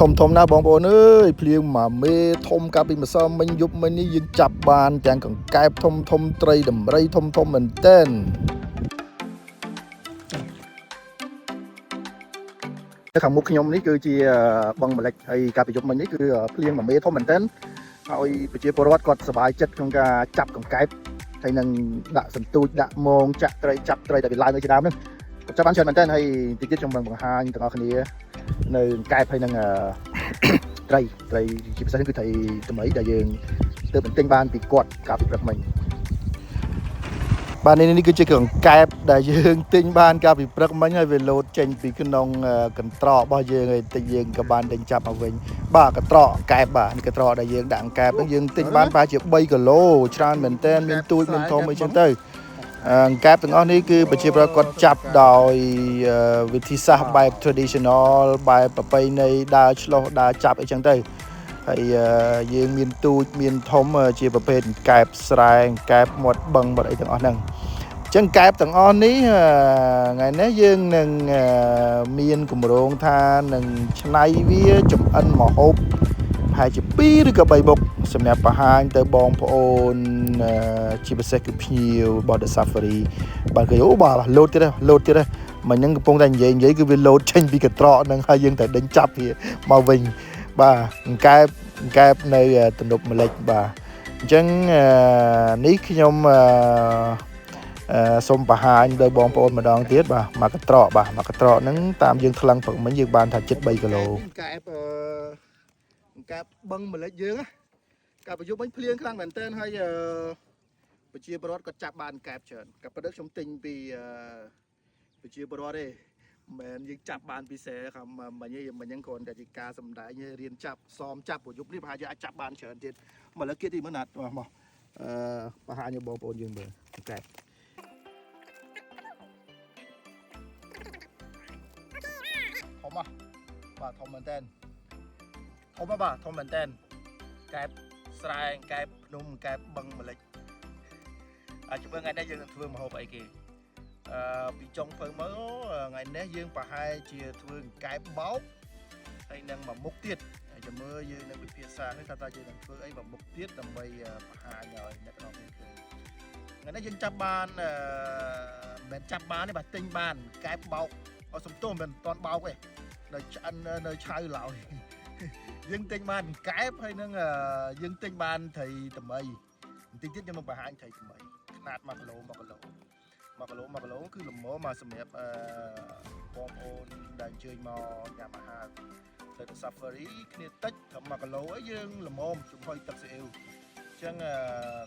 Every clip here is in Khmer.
ធំណាបងប្អូនអើយភ្លៀងមកមេធំកាលពីម្សិលមិញយប់មិញនេះយើងចាប់បានទាំងកង្កែបធំត្រីដំរីធំមែនទែនខាងមុខខ្ញុំនេះគឺជាបឹងម្លិចហើយកាលពីយប់មិញនេះគឺភ្លៀងមកមេធំមែនទែនហើយប្រជាពលរដ្ឋគាត់សប្បាយចិត្តក្នុងការចាប់កង្កែបហើយនឹងដាក់សន្ទូចដាក់មងចាក់ត្រីចាប់ត្រីដែលវាឡើងនៅជាដើមហ្នឹងចាប់បានច្រើនមែនទែនហើយតិចទៀតខ្ញុំនឹងបង្ហាញទាំងអស់គ្នានៅកែបហើយនឹងត្រីជាពិសេសគឺត្រីថ្មីដែលយើងទើបទិញបានពីគាត់កាលពីព្រឹកមិញបាទនេះគឺជាកង្កែបដែលយើងទិញបានកាលពីព្រឹកមិញហើយវាលោតចេញពីក្នុងកន្ត្រករបស់យើងហើយតិចយើងក៏បានដេញចាប់មកវិញបាទកន្ត្រកកែបបាទនេះកន្ត្រកដែលយើងដាក់កង្កែបហ្នឹងយើងទិញបានប្រហែលជា3គីឡូច្រើនមែនតើមានទូចមានធំអីចឹងទៅកង្កែបទាំងអស់នេះគឺប្រជាពលរដ្ឋគាត់ចាប់ដោយវិធីសាស្ត្របែប traditional បែបប្រពៃណីដើរឆ្លោះដើរចាប់អីចឹងទៅហើយយើងមានទូចមានធំជាប្រភេទកែបស្រែកែបមាត់បឹងបាត់អីទាំងអស់ហ្នឹងអញ្ចឹងកែបទាំងអស់នេះថ្ងៃនេះយើងនឹងមានគម្រោងថានឹងឆ្នៃវាចម្អិនម្ហូបប្រហែលជា2ឬក៏3មុខសម្រាប់បង្ហាញទៅបងប្អូនជាពិសេសគឺភ្ញៀវរបស់ The Safari បាទគេបាទលោតទៀតមិញហ្នឹងកំពុងតែនិយាយគឺវាលោតចេញពីកន្ត្រកហ្នឹងហើយយើងត្រូវដេញចាប់វាមកវិញបាទកង្កែបនៅទំនប់ម្លេចបាទអញ្ចឹងនេះខ្ញុំសូមបង្ហាញដល់បងប្អូនម្ដងទៀតបាទមកកន្ត្រកហ្នឹងតាមយើងថ្លឹងព្រឹកមិញយើងបានថាជិត3គីឡូកែបបឹងម្លេចយើងណាកាលពីយប់មិញភ្លៀងខ្លាំងមែនទែនហើយប្រជាពលរដ្ឋក៏ចាប់បានកែបច្រើនក៏ប៉ុន្តែខ្ញុំទិញពីប្រជាពលរដ្ឋទេមិនយើងចាប់បានពីសេខាងមិញហ្នឹងគ្រាន់តែជាការសម្ដែងរៀនចាប់សមចាប់ព្រោះយប់នេះប្រហែលជាអាចចាប់បានច្រើនទៀតមកលើកគៀតទីមើលណាត់មកបង្ហាញឲ្យបងប្អូនយើងមើលកែបធំបាទធំមែនតើធំបាទធំមែនតើកែបស្រែកែបភ្នំកែបបឹងម្លេចជួយថ្ងៃនេះយើងនឹងធ្វើម្ហូបអីគេពីចុងភៅមកថ្ងៃនេះយើងប្រហែលជាធ្វើកែបបោកហើយនឹងមួយមុខទៀតហើយចាំមើលយើងនឹងពិភាក្សានេះថាតើយើងនឹងធ្វើអីមួយមុខទៀតដើម្បីបង្ហាញឲ្យអ្នកទាំងអស់គ្នាឃើញថ្ងៃនេះយើងចាប់បានមិនចាប់បានទេបាទទិញបានកែបបោកអត់សំទោសមិនតាន់បោកទេនៅឆ្អិននៅឆៅឡើយយើងទិញបានកែបហើយនឹងយើងទិញបានត្រីថ្មីបន្តិចទៀតខ្ញុំនឹងបង្ហាញត្រីថ្មីຂະຫນាត1គីឡូគឺល្មមមកសម្រាប់បងប្អូនដែលអញ្ជើញមកញ៉ាំអាហារទៅ Safari គ្នាតិចត្រឹម1គីឡូអីយើងល្មមចំហុយទឹកស៊ីអ៊ីវអញ្ចឹង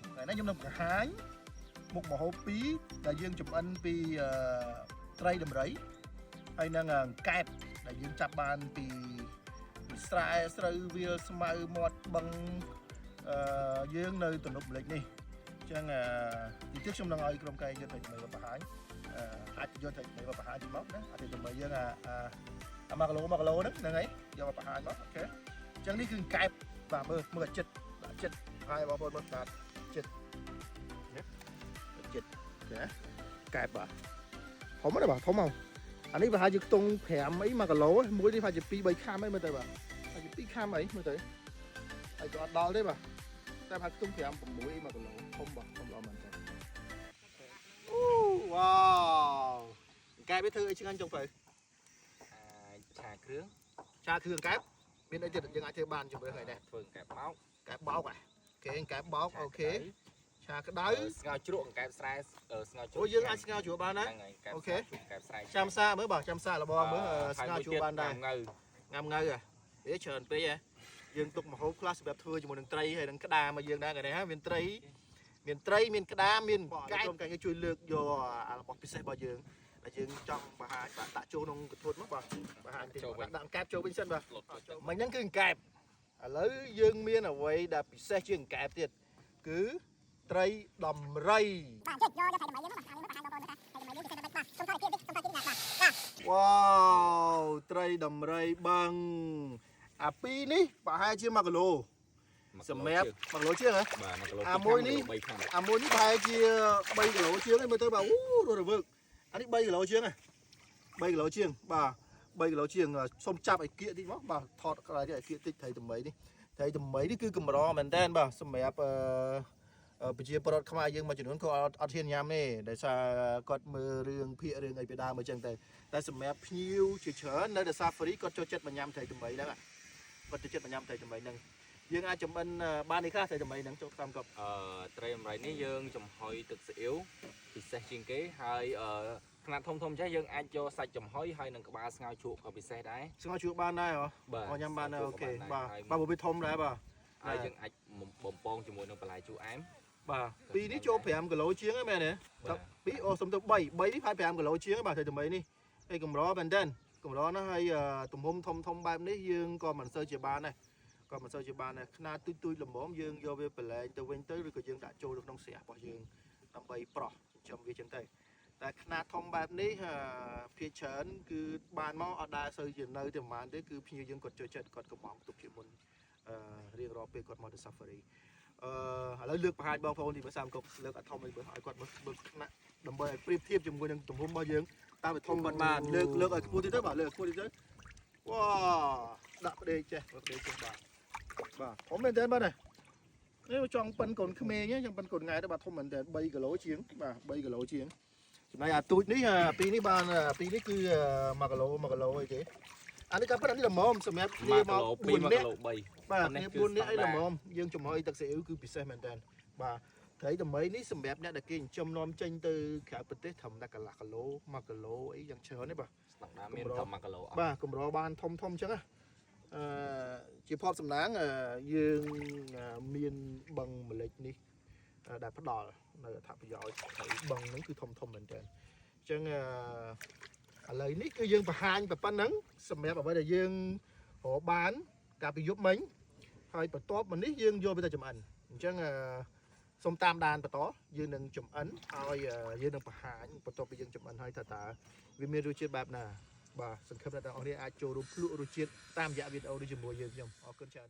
ថ្ងៃនេះខ្ញុំនឹងបង្ហាញមុខម្ហូប2ដែលយើងចម្អិនពីត្រីដំរីហើយនឹងកែបដែលយើងចាប់បានពីស្រែស្រូវវាលស្មៅមាត់បឹងយើងនៅទំនប់ម្លេចនេះអញ្ចឹងទីទៀតខ្ញុំនឹងឲ្យក្រុមការយកត្រីថ្មីមកបង្ហាញអាចយកត្រីថ្មីមកបង្ហាញមកណាអាចត្រីថ្មីយើង1គីឡូហ្នឹងហើយយកមកបង្ហាញមកអូខេអញ្ចឹងនេះគឺកែបបាទមើលចិត្តហើយបងប្អូនមើលបាទចិត្តណាកែបបាទធំទេបាទធំមកអានេះប្រហែលជាខ្ទង់5អី1គីឡូមួយនេះប្រហែលជា2 3ខាំអីមើលទៅបាទប្រហែលជា2ខាំអីមើលទៅហើយក៏អត់ដល់ទេបាទតែប្រហែលខ្ទង់5 6 1គីឡូធំបាទធំល្អមែនតើអូវ៉ាវកែបវាធ្វើអីឆ្ងាញ់ចុងទៅឆាគ្រឿងកែបមានអីទៀតយើងអាចធ្វើបានជាមួយថ្ងៃនេះធ្វើកែបបោកអូខេកែបបោកអូខេឆាក្តៅស្ងោរជ្រក់កែបស្រែស្ងោរជ្រក់អូយើងអាចស្ងោរជ្រក់បានណាអូខេចាំសាមើលបាទចាំសាលបងមើលស្ងោរជ្រក់បានដែរងៅច្រើនពេកហ៎យើងទុកម្ហូបខ្លះសម្រាប់ធ្វើជាមួយនឹងត្រីហើយនឹងក្តាមមកយើងដែរថ្ងៃនេះហ៎មានត្រីមានក្តាមមានកែបគេជួយលើកយករបស់ពិសេសរបស់យើងដែលយើងចង់បង្ហាញបាទដាក់ចូលក្នុងកន្ទួតមកបាទបង្ហាញតិចដាក់កែបចូលវិញសិនបាទមិញហ្នឹងគឺកែបឥឡូវយើងមានអ្វីដែលពិសេសជាងកែបទៀតគឺត្រីដំរីបាទយកត្រីដំរីយើងមកបង្ហាញបងប្អូនថាត្រីដំរីយើងពិសេសបាទសុំថយទៀតវ៉ាវត្រីដំរីបឹងអា2នេះប្រហែលជា1គីឡូសម្រាប់1គីឡូជាងហ៎បាទ1គីឡូអាមួយនេះប្រហែលជា3គីឡូជាងឯងមើលទៅបាទអូរវើកអានេះ3គីឡូជាងហ៎3គីឡូជាងបាទ 3 គីឡូជាងសុំចាប់ឲ្យគៀកតិចមកបាទថតក្រោយនេះឲ្យគៀកតិចថៃថ្មីនេះថៃថ្មីនេះគឺកម្រមែនតើបាទសម្រាប់ប្រជាពលរដ្ឋខ្មែរយើងមួយចំនួនក៏អត់ហ៊ានញ៉ាំទេដោយសារគាត់មើលរឿងភាគរឿងអីពីដើមអញ្ចឹងតែសម្រាប់ភ្ញៀវជាច្រើននៅ The Safari គាត់ចូលចិត្តមកញ៉ាំថៃថ្មីហ្នឹងគាត់ចូលចិត្តមកញ៉ាំថៃថ្មីហ្នឹងយើងអាចចម្អិនបាននេះខ្លះថៃថ្មីហ្នឹងចូលតាមកប់ត្រីអំរៃនេះយើងចំហុយទឹកស៊ីអ៊ីវពិសេសជាងគេហើយຂະຫນាត់ធំចេះយើងអាចយកសាច់ចំហុយហើយនឹងក្បាលស្ងោរជក់ក៏ពិសេសដែរស្ងោរជក់បានដែរហ៎អូញ៉ាំបានដែរអូខេបាទបើវាធំដែរបាទហើយយើងអាចបំពងជាមួយនឹងបន្លែជូរអែមបាទពីនេះចូល5គីឡូជាងហ្នឹងមែនទេពីអូសុំទៅ3នេះ5គីឡូជាងបាទតែថ្មីនេះហើយកម្រមែនតើកម្រណាស់ហើយទំហំធំបែបនេះយើងក៏មិនសូវជាបានដែរក៏មិនសូវជាបានដែរຂະຫນាត់ទូចល្មមយើងយកវាប្រឡែងទៅវិញទៅឬក៏យើងដាក់ចូលនៅក្នុងស្រះរបស់យើងដើម្បីប្រោះចិញ្ចឹមវាចឹងទៅតែຂະຫນាត់ធំបែបនេះភាគច្រើនគឺបានមកអត់ដែរសូវជានៅតែប្រហែលទេគឺភ្ញៀវយើងគាត់ចូលចិត្តគាត់កំងទុកជាមុនរៀងរាល់ពេលគាត់មកទៅ Safari ឥឡូវលើកបង្ហាញបងប្អូនទីសាមកុកលើកអត់ធំឲ្យគាត់មើលខ្នាក់ដើម្បីឲ្យប្រៀបធៀបជាមួយនឹងទំហំរបស់យើងតើវាធំប៉ុន្មានលើកឲ្យខ្ពស់ទៀតទៅបាទលើកខ្ពស់ទៀតទៅវ៉ាដាក់ផ្ដេកចេះបាទធំមែនតើបាទនេះចង់ប៉ិនកូនក្មេងចង់ប៉ិនកូនថ្ងៃទៅបាទធំមែនតើ3គីឡូជាងបាទ3គីឡូជាងចំណែកអាទូចនេះពីនេះបានពីនេះគឺ1គីឡូអីទេអានេះក៏ប៉ុន្តែនេះល្មមសម្រាប់គ្នាមក4គីឡូ3បាទនេះ4នេះអីល្មមយើងចំហុយទឹកស៊ីអ៊ីវគឺពិសេសមែនតើបាទត្រីថ្មីនេះសម្រាប់អ្នកដែលគេចិញ្ចឹមនាំចេញទៅក្រៅប្រទេសត្រឹមតែកន្លះគីឡូ1គីឡូអីយ៉ាងច្រើនទេបាទស្តង់ដារមានត្រឹម1គីឡូបាទកម្របានធំអញ្ចឹងជាភ័ព្វសំណាងយើងមានបឹងម្លេចនេះដែលផ្ដល់នៅអត្ថប្រយោជន៍ហើយបឹងហ្នឹងគឺធំមែនតើអញ្ចឹងឥឡូវនេះគឺយើងបង្ហាញប៉ុណ្ណឹងសម្រាប់អ្វីដែលយើងរកបានកាលពីយប់មិញហើយបន្ទាប់មកនេះយើងយកវាទៅចម្អិនអញ្ចឹងសូមតាមដានបន្តយើងនឹងចម្អិនហើយយើងនឹងបង្ហាញបន្ទាប់ពីយើងចម្អិនហើយថាតើវាមានរសជាតិបែបណាបាទសង្ឃឹមថាអ្នកនរអាចចូលរួមភ្លក់រសជាតិតាមរយៈវីដេអូនេះជាមួយយើងខ្ញុំអរគុណច្រើន